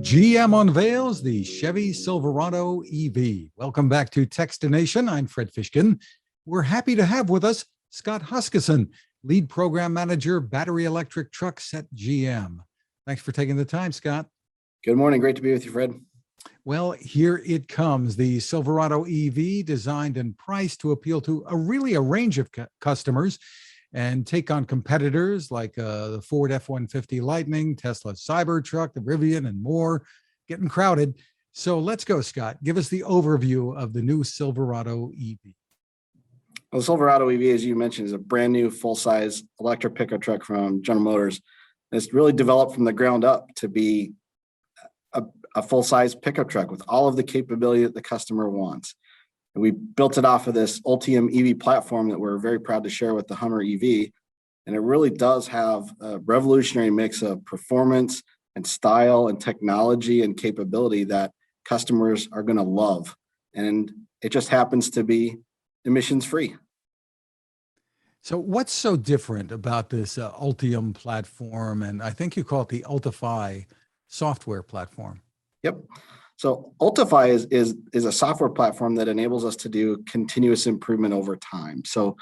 GM unveils the Chevy Silverado EV. Welcome back to Techstination. I'm Fred Fishkin. We're happy to have with us Scot Hoskisson, Lead Program Manager, Battery Electric Trucks at GM. Thanks for taking the time, Scot. Good morning. Great to be with you, Fred. Well, here it comes. The Silverado EV, designed and priced to appeal to a range of customers and take on competitors like the Ford F-150 Lightning, Tesla Cybertruck, the Rivian, and more. Getting crowded. So let's go, Scot. Give us the overview of the new Silverado EV. Well, the Silverado EV, as you mentioned, is a brand new full-size electric pickup truck from General Motors. It's really developed from the ground up to be a full-size pickup truck with all of the capability that the customer wants. And we built it off of this Ultium EV platform that we're very proud to share with the Hummer EV. And it really does have a revolutionary mix of performance and style and technology and capability that customers are going to love. And it just happens to be emissions-free. So what's so different about this Ultium platform? And I think you call it the Ultify software platform. Yep. So Ultify is a software platform that enables us to do continuous improvement over time. So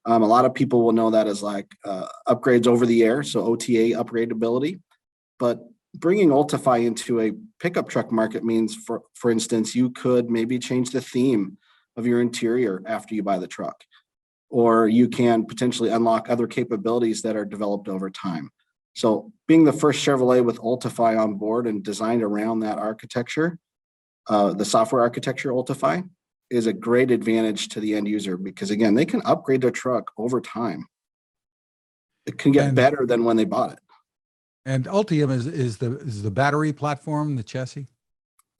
a lot of people will know that as like upgrades over the air, so OTA upgradability. But bringing Ultify into a pickup truck market means, for instance, you could maybe change the theme of your interior after you buy the truck, or you can potentially unlock other capabilities that are developed over time. So being the first Chevrolet with Ultify on board and designed around that architecture, the software architecture Ultify, is a great advantage to the end user because, again, they can upgrade their truck over time. It can get better than when they bought it. And Ultium is the battery platform, the chassis?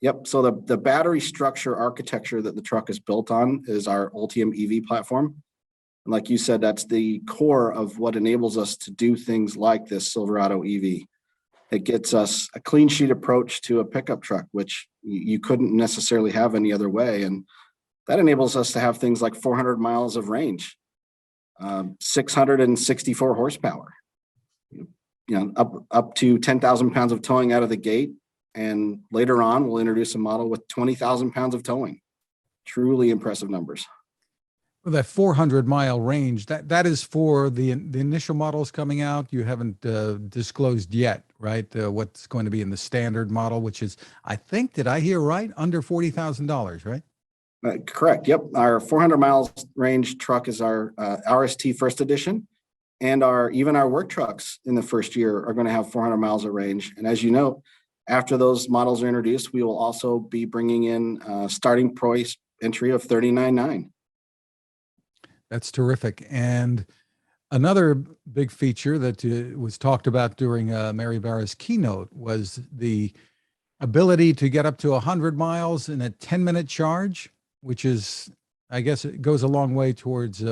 Yep. So the battery structure architecture that the truck is built on is our Ultium EV platform. And like you said, that's the core of what enables us to do things like this Silverado EV. It gets us a clean sheet approach to a pickup truck, which you couldn't necessarily have any other way. And that enables us to have things like 400 miles of range, 664 horsepower, up to 10,000 pounds of towing out of the gate. And later on, we'll introduce a model with 20,000 pounds of towing. Truly impressive numbers. Well, that 400-mile range, that is for the initial models coming out. You haven't disclosed yet, right? What's going to be in the standard model, which is, I think, did I hear right? Under $40,000, right? Correct. Yep. Our 400 miles range truck is our RST first edition, and even our work trucks in the first year are going to have 400 miles of range. And as you know, after those models are introduced, we will also be bringing in starting price entry of $39,900. That's terrific. And another big feature that was talked about during Mary Barra's keynote was the ability to get up to 100 miles in a 10-minute charge, which is, I guess, it goes a long way towards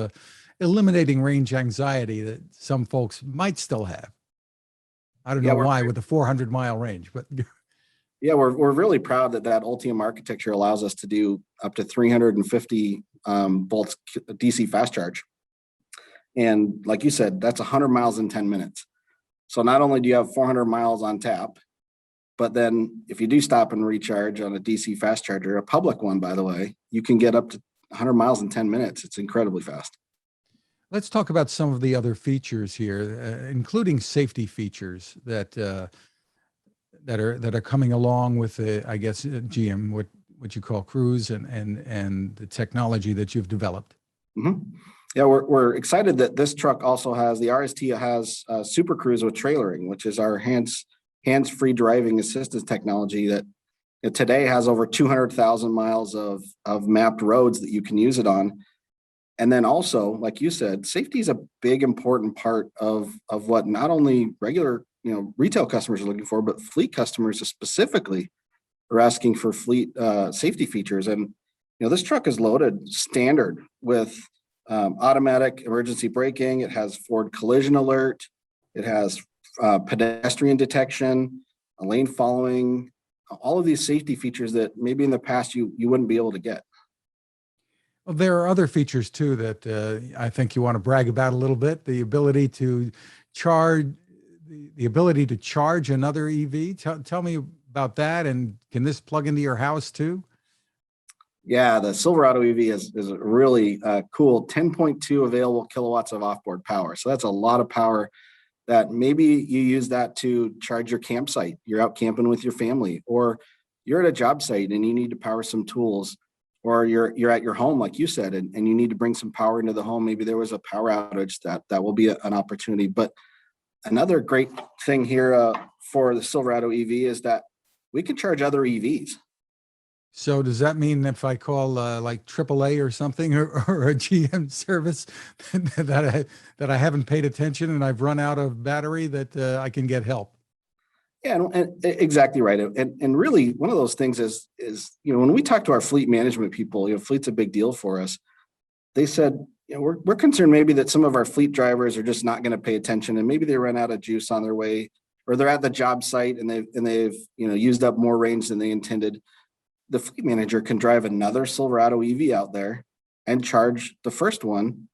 eliminating range anxiety that some folks might still have. I don't know why with the 400-mile range, but yeah, we're really proud that Ultium architecture allows us to do up to 350 volts DC fast charge. And like you said, that's 100 miles in 10 minutes. So not only do you have 400 miles on tap, but then if you do stop and recharge on a DC fast charger, a public one, by the way, you can get up to 100 miles in 10 minutes. It's incredibly fast. Let's talk about some of the other features here, including safety features that are coming along with I guess GM, what you call Cruise and the technology that you've developed. Mm-hmm. Yeah, we're excited that this truck also has, the RST has Super Cruise with trailering, which is our hands-free driving assistance technology that today has over 200,000 miles of mapped roads that you can use it on. And then also, like you said, safety is a big important part of what not only regular retail customers are looking for, but fleet customers specifically are asking for fleet safety features. And this truck is loaded standard with automatic emergency braking. It has forward collision alert. It has pedestrian detection, a lane following, all of these safety features that maybe in the past you wouldn't be able to get. Well, there are other features too that I think you want to brag about a little bit. The ability to charge, another EV. Tell me about that? And can this plug into your house too? Yeah, the Silverado EV is a really cool 10.2 available kilowatts of offboard power. So that's a lot of power that maybe you use that to charge your campsite. You're out camping with your family, or you're at a job site and you need to power some tools, or you're at your home, like you said, and you need to bring some power into the home. Maybe there was a power outage that will be an opportunity. But another great thing here for the Silverado EV is that we can charge other EVs. So does that mean if I call like AAA or something, or a GM service that I haven't paid attention and I've run out of battery, that I can get help? Yeah, and exactly right. And really, one of those things is when we talk to our fleet management people, fleet's a big deal for us. They said, we're concerned maybe that some of our fleet drivers are just not going to pay attention, and maybe they run out of juice on their way, or they're at the job site and they've used up more range than they intended. The fleet manager can drive another Silverado EV out there and charge the first one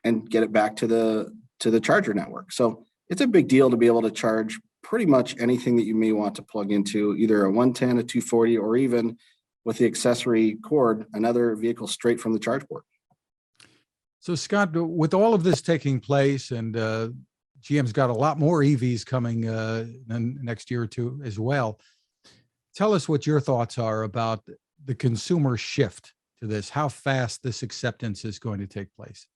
and get it back to the charger network. So it's a big deal to be able to charge pretty much anything that you may want to plug into, either a 110, a 240, or even with the accessory cord, another vehicle straight from the charge port. So Scott, with all of this taking place, and GM's got a lot more EVs coming next year or two as well, tell us what your thoughts are about the consumer shift to this, how fast this acceptance is going to take place.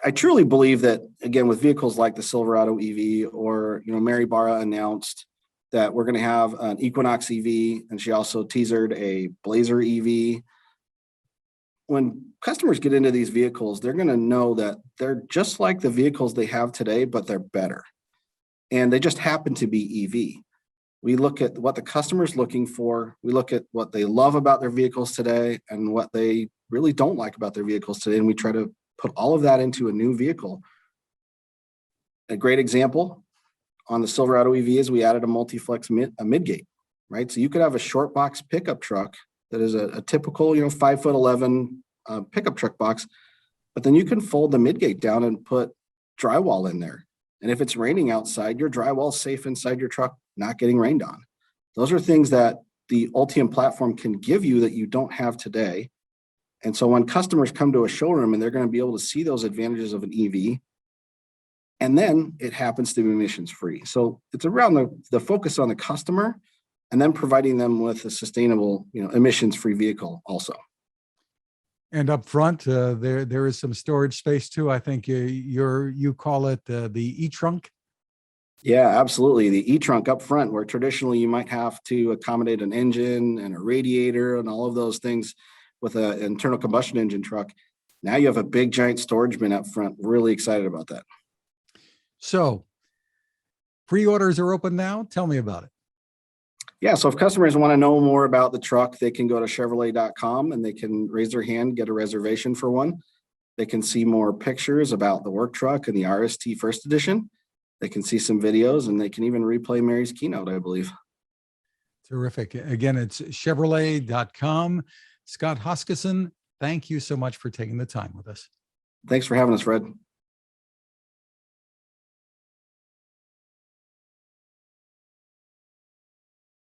I truly believe that, again, with vehicles like the Silverado EV, or, Mary Barra announced that we're going to have an Equinox EV, and she also teasered a Blazer EV. When customers get into these vehicles, they're going to know that they're just like the vehicles they have today, but they're better. And they just happen to be EV. We look at what the customer's looking for. We look at what they love about their vehicles today and what they really don't like about their vehicles today. And we try to put all of that into a new vehicle. A great example on the Silverado EV is we added a multi-flex midgate, right? So you could have a short box pickup truck that is a typical, 5'11" pickup truck box, but then you can fold the midgate down and put drywall in there. And if it's raining outside, your drywall's safe inside your truck, not getting rained on. Those are things that the Ultium platform can give you that you don't have today. And so when customers come to a showroom, and they're going to be able to see those advantages of an EV, and then it happens to be emissions free. So it's around the focus on the customer, and then providing them with a sustainable, emissions free vehicle also. And up front, there is some storage space too. I think you call it the e-trunk. Yeah, absolutely. The e-trunk up front, where traditionally you might have to accommodate an engine and a radiator and all of those things with an internal combustion engine truck. Now you have a big giant storage bin up front. Really excited about that. So pre-orders are open now. Tell me about it. Yeah, so if customers want to know more about the truck, they can go to Chevrolet.com and they can raise their hand, get a reservation for one. They can see more pictures about the work truck and the RST First Edition. They can see some videos, and they can even replay Mary's keynote, I believe. Terrific. Again, it's Chevrolet.com. Scot Hoskisson, thank you so much for taking the time with us. Thanks for having us, Fred.